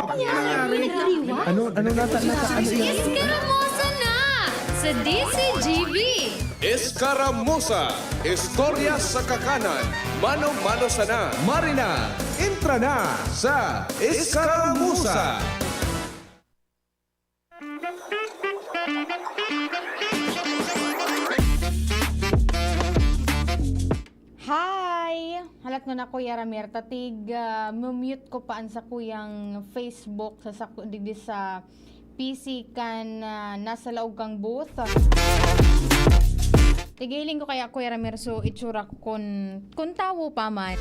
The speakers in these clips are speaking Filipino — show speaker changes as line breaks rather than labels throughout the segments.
Ano nata ano yan?
Iskaramosa na sa DCGV.
Escaramuza, istorya sa kakanan, mano-mano sana.
Marina, entra na sa Escaramuza.
Hi! Halat nga na Kuya Ramir, tatig mute ko paan sa kuyang Facebook sa digdi sa PC kan nasa laog kang booth. Tigiling ko kaya Kuya Ramir so itsura ko kun tawo pa man.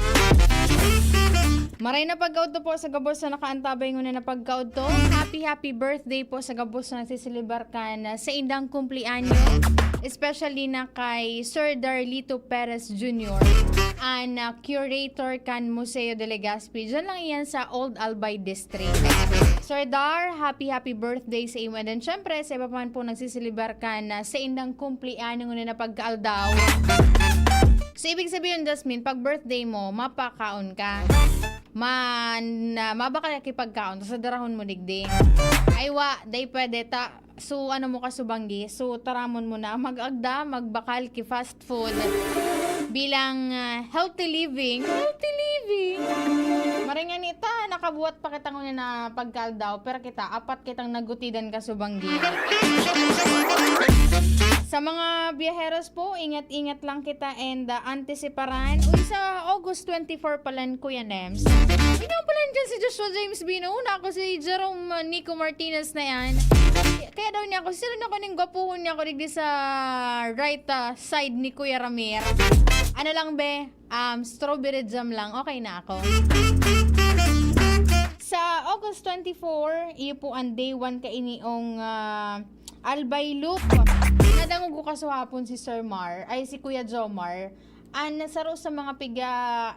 Maray na pagkaod to po sa gabos na nakaantabay ngunit na pagkaod to. Happy birthday po sa gabos na nagsisilibar kan sa indang kumplianyo. Especially na kay Sir Darlito Perez Jr. and curator kan Museo de Legazpi. Diyan lang iyan sa Old Albay District. Sir Dar, happy birthday sa imo. And then syempre, sa iba pa man po nagsisilibar kan sa indang kumplianyo ngunit na pagkaaldaw. So, ibig sabihin, Jasmine, pag birthday mo, mapakaon ka. Mabaka kipagkaon, sa darahon mo digdi. Aywa, day pwede ta. So, ano mo ka subanggi? So, taramon mo na mag-agda, magbakal ki fast food. Bilang healthy living. Healthy living. Maringan nita, nakabuhat pa kitang na pagkaldaw. Pero kita, apat kitang nagutidan ka subanggi. Sa mga biyaheros po, ingat-ingat lang kita and antisiparan. Uy, sa August 24 palan, Kuya Nems. Ikaw pala dyan si Joshua James Bino. Una ako si Jerome Nico Martinez na yan. Kaya daw niya ako, sila na ko ning gwapuhon niya ako digdi sa right side ni Kuya Ramir. Ano lang be? Strawberry jam lang. Okay na ako. Sa August 24, iyo po ang day 1 kainiong Albay Loop. Nadangog ko kasuhapon si Sir Mar, ay si Kuya Jomar. Nasaro sa mga piga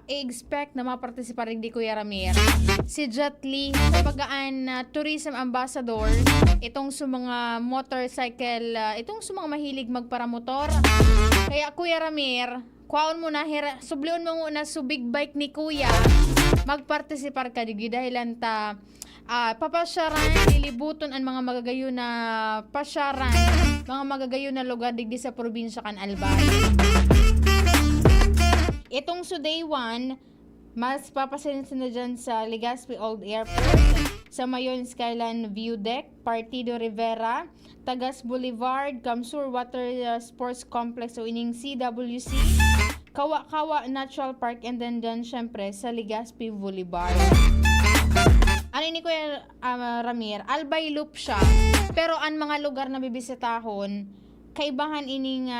i-expect na mapartisipar rin di Kuya Ramir. Si Jet Li, pagaan tourism ambassador, itong sa mga motorcycle, itong sa mga mahilig magparamotor. Kaya Kuya Ramir, kwaon mo na, sublion mo muna sa big bike ni Kuya, magpartisipar ka digi dahilan ta papasyaran, lilibuton ang mga magagayo na pasyaran, mga magagayo na lugar digdi sa probinsya kan Albay. Itong so day 1, mas papasinsin na dyan sa Legazpi Old Airport, sa Mayon Skyline View Deck, Partido Rivera, Tagas Boulevard, Kamsur Water Sports Complex o ining CWC, Kawa-Kawa Natural Park, and then dyan syempre sa Legazpi Boulevard. Ano ni Kuya Ramir, Albay Loop siya, pero ang mga lugar na bibisitahon, kaibahan ining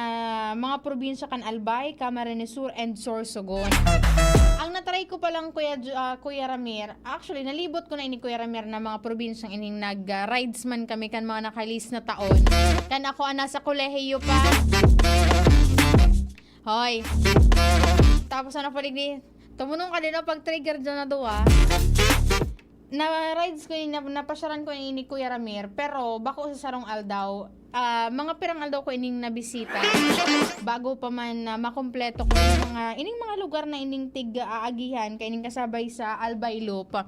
mga probinsya kan Albay, Camarines Sur, and Sorsogon. Ang natry ko pa lang Kuya Ramir, actually nalibot ko na ini Kuya Ramir na mga probinsyang ining nag-rides man kami kan mga nakalis na taon. Kan ako nasa kolehiyo pa. Hoy. Tapos ano pa digdi, tumunong ka din pag trigger dyan na doa. Na rides ko napasyaran ko ini Kuya Ramir, pero bako sa sarong aldaw, mga pirang aldaw ko ining nabisita bago pa man makompleto ko ining mga lugar na ining tig-aagihan kay ining kasabay sa Albay Loop.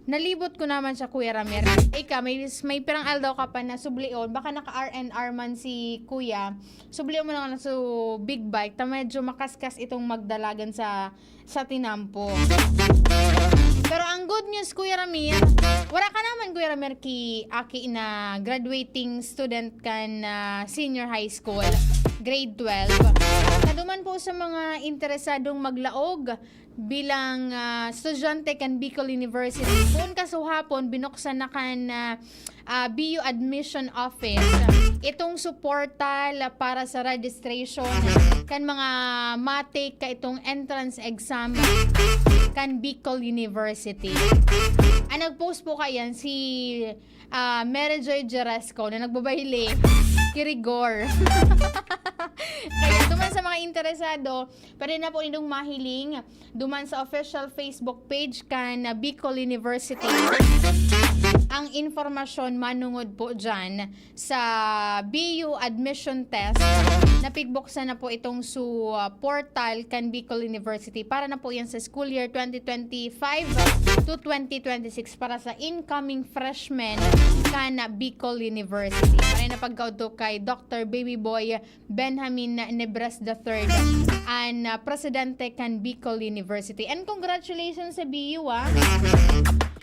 Nalibot ko naman sa Kuya Ramir. Ika, may pirang aldaw ka pa na sublion, baka naka R&R man si Kuya, sublion mo na sa big bike, ta medyo makaskas itong magdalagan sa tinampo. Pero ang good news, Kuya Ramir, wala ka naman, Kuya Ramir, aki na graduating student kan senior high school, grade 12. Naduman po sa mga interesadong maglaog bilang estudyante kan Bicol University. Kung kasuhapon, binuksan na kan BU Admission Office itong supportal para sa registration kan mga matik ka itong entrance exam kan Bicol University. Nag-post po kayan si Mary Joy Jeresco na nagbabayli kirigor. Kaya duman sa mga interesado, pwede na po inyong mahiling duman sa official Facebook page kan Bicol University. Ang informasyon manungod po dyan sa BU admission test. Napigbuksan na po itong portal kan Bicol University para na po yan sa school year 2025 to 2026 para sa incoming freshmen kan Bicol University. Maray na pagkauto kay Dr. Baby Boy Benjamin Nebres III and presidente kan Bicol University. And congratulations sa BU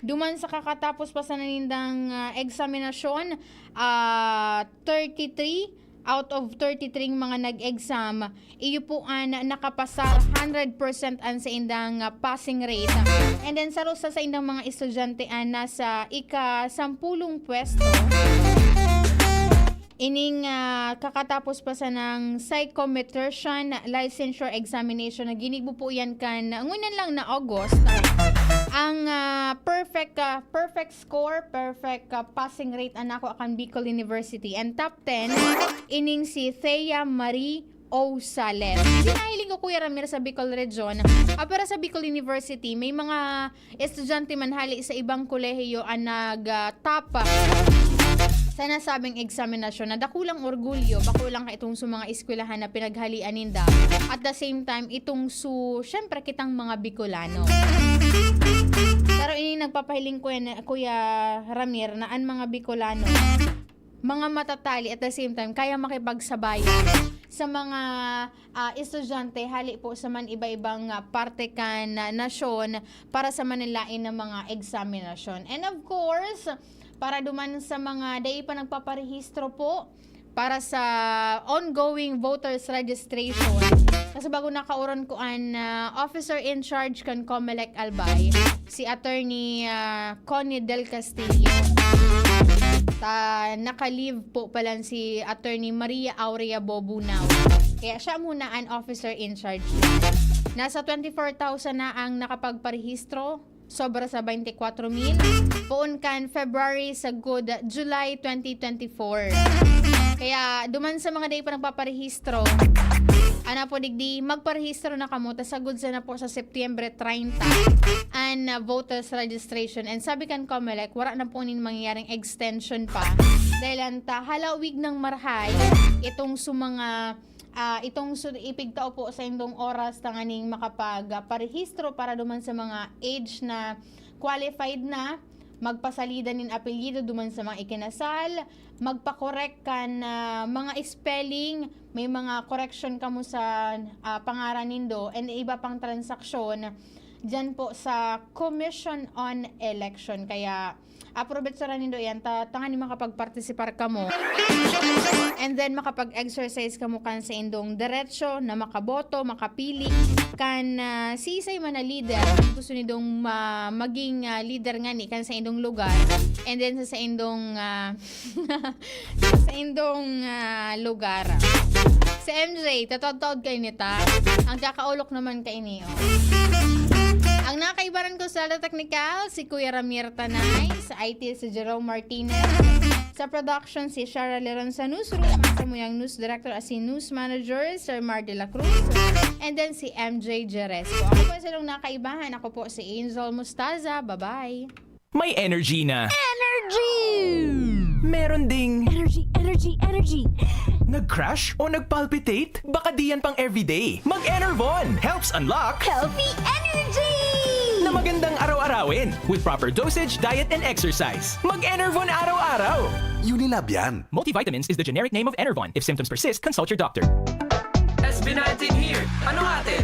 Duman sa kakatapos pa sa nanindang eksaminasyon, 33 out of 33 mga nag-exam, iyo po an nakapasar 100% an sa indang passing rate. And then sa indang mga estudyante an nasa ika-10 pwesto. Ining kakatapos pa sa ng psychometrician licensure examination na ginigbo po yan kan ngunan lang na August. Ang perfect score, perfect passing rate anako akan Bicol University. And top 10 ining si Thea Marie O. Sales. Sinahiling ko Kuya Ramir sa Bicol Region. Pero sa Bicol University, may mga estudyante manhali sa ibang kolehiyo ang nag-top sa nasabing eksaminasyon na dakulang orgulyo, bakulang ka itong mga eskwelahan na pinaghalian ninda. At the same time, itong syempre kitang mga Bicolano. Pero ini nagpapahiling Kuya Ramir na ang mga Bicolano, mga matatali at the same time, kaya makipagsabayan sa mga estudyante hali po sa man iba-ibang parte kan nasyon para sa manilain ng mga eksaminasyon. And of course, para duman sa mga day pa nagpaparehistro po para sa ongoing voters registration. Kasi bago nakauron ko an officer in charge kan Comelec Albay, si Attorney Connie Del Castillo. Naka-leave po pala si Attorney Maria Aurea Bobunao. Kaya siya muna an officer in charge. Nasa 24,000 na ang nakapagparehistro, sobra sa 24,000. Poon kan February sa good July 2024. Kaya duman sa mga day pa nagpaparehistro, ana po digdi magparehistro na kamo ta sagud sa na po sa September 30 and voters registration. And sabi kan Comelec, wala na po nin mangyayaring extension pa dahil anta halawig ng marhay itong sumanga itong ipigtao po sa indong oras tanganing makapag-parehistro para duman sa mga age na qualified na magpasalidan nin apelyido duman sa mga ikinasal, magpa-correct kan mga spelling, may mga correction kamo sa pangaran nindo and iba pang transaksyon dyan po sa Commission on Election. Kaya approbate sa nindo yan, tangan ni makapag-participar kamo and then makapag-exercise kamo kan sa indong diretsyo na makaboto, makapili kan sisay man na leader gusto nidong maging leader nga ni kan sa indong lugar and then sa indong sa indong lugar. Si MJ, tatawad kayo nita. Ang kakaulok naman kay niyo. Ang nakaibaran ko sa technical, si Kuya Ramir Tanay. Sa IT, si Jerome Martinez. Sa production, si Shara Leron sa newsroom. Sa muyang news director at si news manager, Sir Mar de la Cruz. And then si MJ Jeresco. Ako po silong nakaibahan. Ako po si Angel Mustaza. Bye-bye.
May energy na.
Energy!
Meron ding
Energy!
nag-crash o nag-palpitate? Baka di yan pang everyday. Mag-Enervon helps unlock
Healthy energy!
na magandang araw-arawin with proper dosage, diet, and exercise. Mag-Enervon araw-araw.
Unilab yan.
Multivitamins is the generic name of Enervon. If symptoms persist, consult your doctor.
SB19 here. Ano atin?